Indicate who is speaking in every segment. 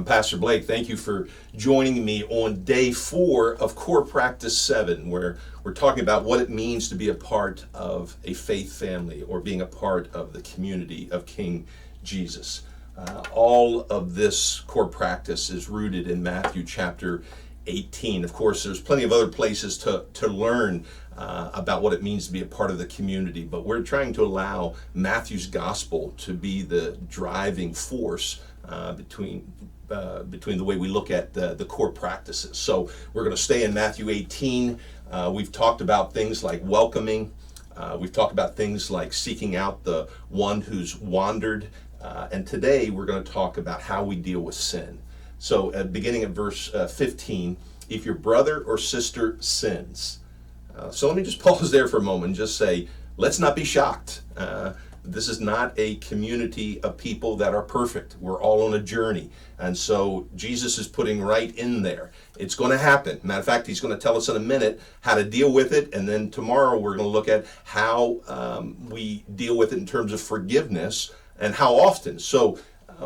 Speaker 1: Pastor Blake. Thank you for joining me on day 4 of Core Practice 7, where we're talking about what it means to be a part of a faith family or being a part of the community of King Jesus. All of this core practice is rooted in Matthew chapter 18. Of course, there's plenty of other places to learn about what it means to be a part of the community, but we're trying to allow Matthew's gospel to be the driving force between the way we look at the core practices. So we're going to stay in Matthew 18. We've talked about things like welcoming. We've talked about things like seeking out the one who's wandered. And today we're going to talk about how we deal with sin. So beginning at verse 15, if your brother or sister sins. So let me just pause there for a moment and just say, let's not be shocked. This is not a community of people that are perfect. We're all on a journey. And so Jesus is putting right in there. It's going to happen. Matter of fact, he's going to tell us in a minute how to deal with it. And then tomorrow we're going to look at how we deal with it in terms of forgiveness and how often. So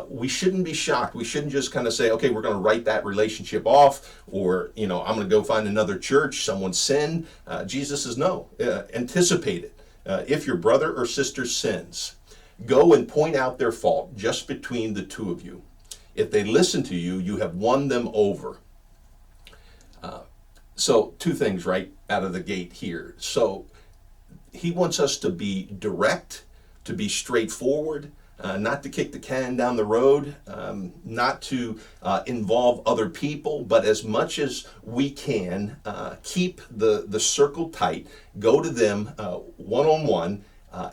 Speaker 1: we shouldn't be shocked. We shouldn't just kind of say, okay, we're going to write that relationship off, or, I'm going to go find another church, someone sinned. Jesus says, no, anticipate it. If your brother or sister sins, go and point out their fault just between the two of you. If they listen to you, you have won them over. So 2 things right out of the gate here. So he wants us to be direct, to be straightforward, not to kick the can down the road, not to involve other people, but as much as we can, keep the circle tight, go to them one-on-one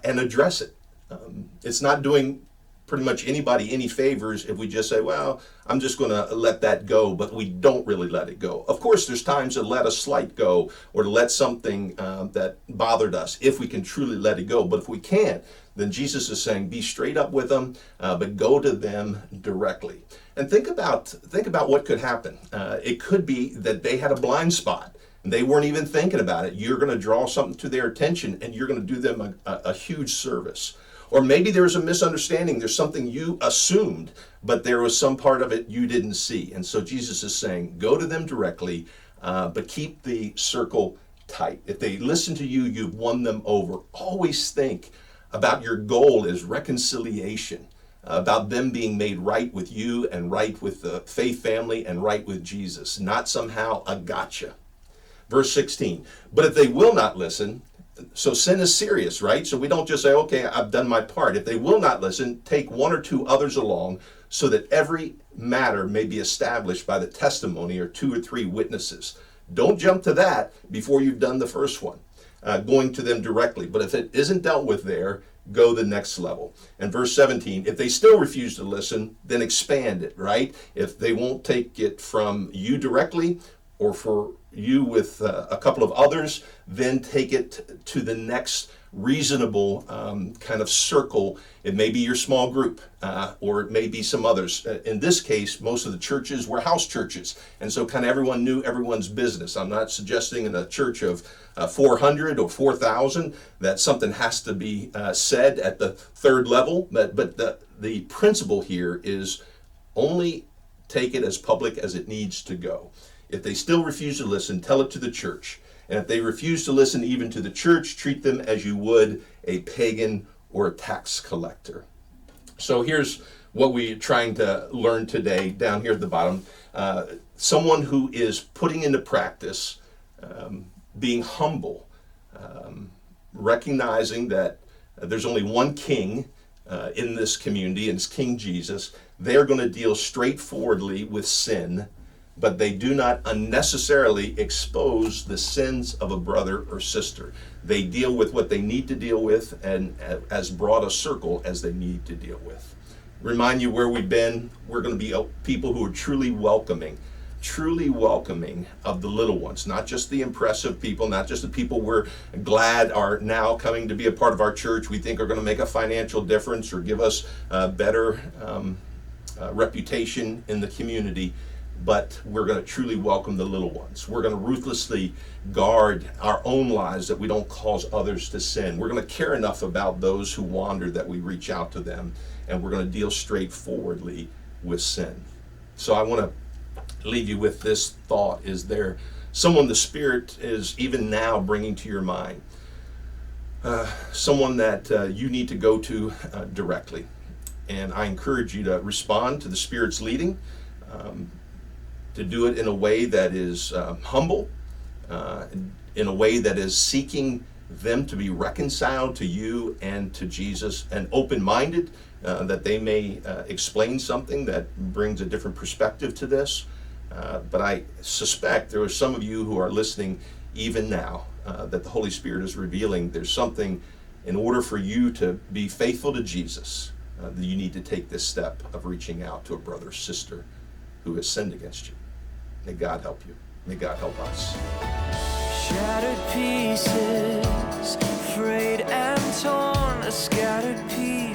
Speaker 1: and address it. It's not doing pretty much anybody any favors if we just say, well, I'm just going to let that go, but we don't really let it go. Of course, there's times to let a slight go or to let something that bothered us, if we can truly let it go. But if we can't, then Jesus is saying, be straight up with them, but go to them directly. And think about what could happen. It could be that they had a blind spot. They weren't even thinking about it. You're going to draw something to their attention, and you're going to do them a huge service. Or maybe there was a misunderstanding. There's something you assumed, but there was some part of it you didn't see. And so Jesus is saying, go to them directly, but keep the circle tight. If they listen to you, you've won them over. Always think about your goal is reconciliation, about them being made right with you and right with the faith family and right with Jesus, not somehow a gotcha. Verse 16, but if they will not listen, so sin is serious, right? So we don't just say, okay, I've done my part. If they will not listen, take 1 or 2 others along so that every matter may be established by the testimony or 2 or 3 witnesses. Don't jump to that before you've done the first one, going to them directly. But if it isn't dealt with there, go the next level. And verse 17, if they still refuse to listen, then expand it, right? If they won't take it from you directly or for you with a couple of others, then take it to the next reasonable kind of circle. It may be your small group, or it may be some others. In this case, most of the churches were house churches, and so kind of everyone knew everyone's business. I'm not suggesting in a church of 400 or 4,000 that something has to be said at the 3rd level, but the principle here is only take it as public as it needs to go. If they still refuse to listen, tell it to the church. And if they refuse to listen even to the church, treat them as you would a pagan or a tax collector. So here's what we're trying to learn today down here at the bottom. Someone who is putting into practice being humble, recognizing that there's only one king in this community, and it's King Jesus. They're going to deal straightforwardly with sin, but they do not unnecessarily expose the sins of a brother or sister. They deal with what they need to deal with and as broad a circle as they need to deal with. Remind you where we've been. We're going to be people who are truly welcoming of the little ones, not just the impressive people, not just the people we're glad are now coming to be a part of our church, we think are going to make a financial difference or give us a better reputation in the community. But we're going to truly welcome the little ones. We're going to ruthlessly guard our own lives that we don't cause others to sin. We're going to care enough about those who wander that we reach out to them, and we're going to deal straightforwardly with sin. So I want to leave you with this thought. Is there someone the Spirit is even now bringing to your mind? Someone that you need to go to directly. And I encourage you to respond to the Spirit's leading, to do it in a way that is humble, in a way that is seeking them to be reconciled to you and to Jesus, and open-minded, that they may explain something that brings a different perspective to this. But I suspect there are some of you who are listening even now, that the Holy Spirit is revealing there's something, in order for you to be faithful to Jesus, that you need to take this step of reaching out to a brother or sister who has sinned against you. May God help you. May God help us.
Speaker 2: Shattered pieces, frayed and torn, a scattered piece.